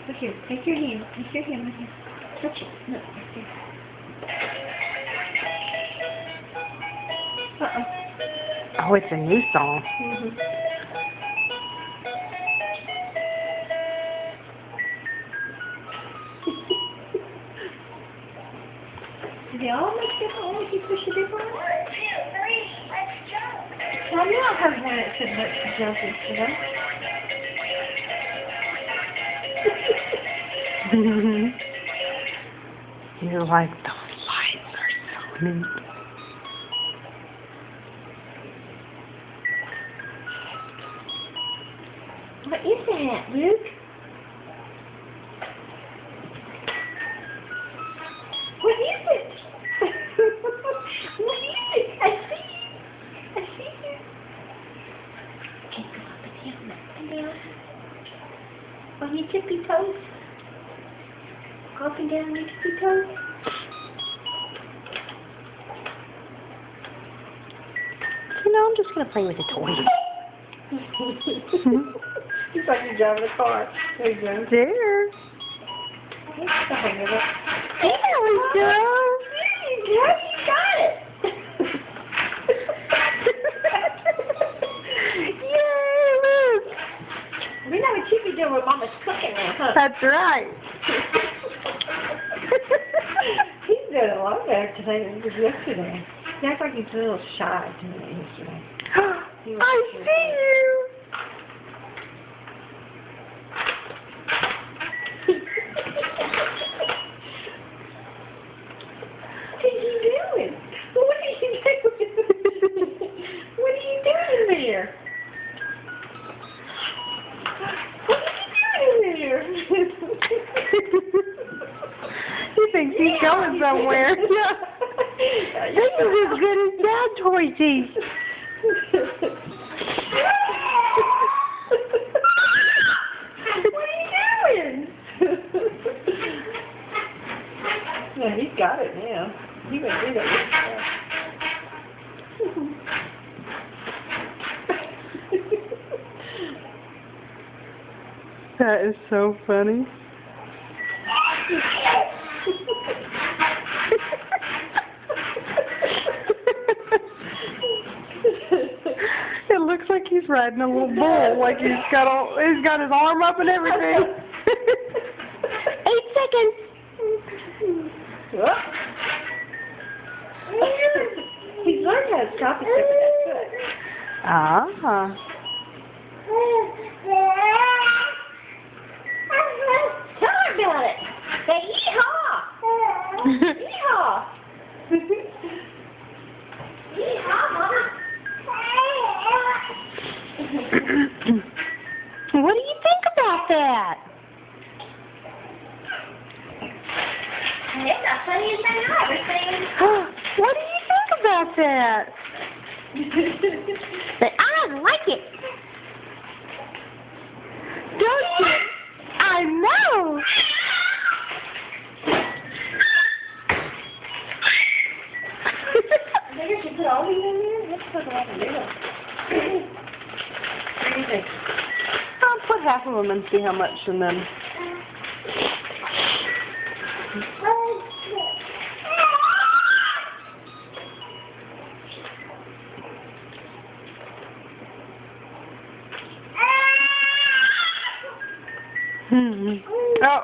Look here. Take your hand. Take your hand. Look here. Touch it. Look. Right there. Oh, it's a new song. Mm-hmm. Do they all make different ones? You push a different one? 1, 2, 3, let's jump. Well, I knew I heard one that said let's jump yesterday. You're like, the lights are so neat. What is that, Luke? What is it? What is it? I see you. I see you. Okay, go up and down, up and down. On your tippy toes. Go up and down on your tippy toes. You know, I'm just going to play with the toys. It's like you're driving a car. There you go. There. There's the hang of it. There we go. There you go. You got it. Yay, look. We know what you be doing with Mama's cooking now, huh? That's right. He's doing a lot better today than he did yesterday. He acts like he's a little shy to me yesterday. I see you. What are you doing? What are you doing? What are you doing there? What are you doing there? He thinks he's going somewhere. Yeah. This is as good as Dad Toysies. What are you doing? Yeah, he's got it now. He wouldn't do that yesterday. That is so funny. It looks like he's riding a little bull, like he's got his arm up and everything. 8 seconds. He's learned how to stop himself with that foot. Ah. Tell her about it. Say yeehaw. Yeehaw. Yeehaw, Mama. What do you think about that? It's the funniest thing I ever seen. What do you think about that? Say, I like it. Don't you? I know. I think I should put all these in there. Let's put them all in there. What do you think? I'll put half of them and see how much, and then. Oh.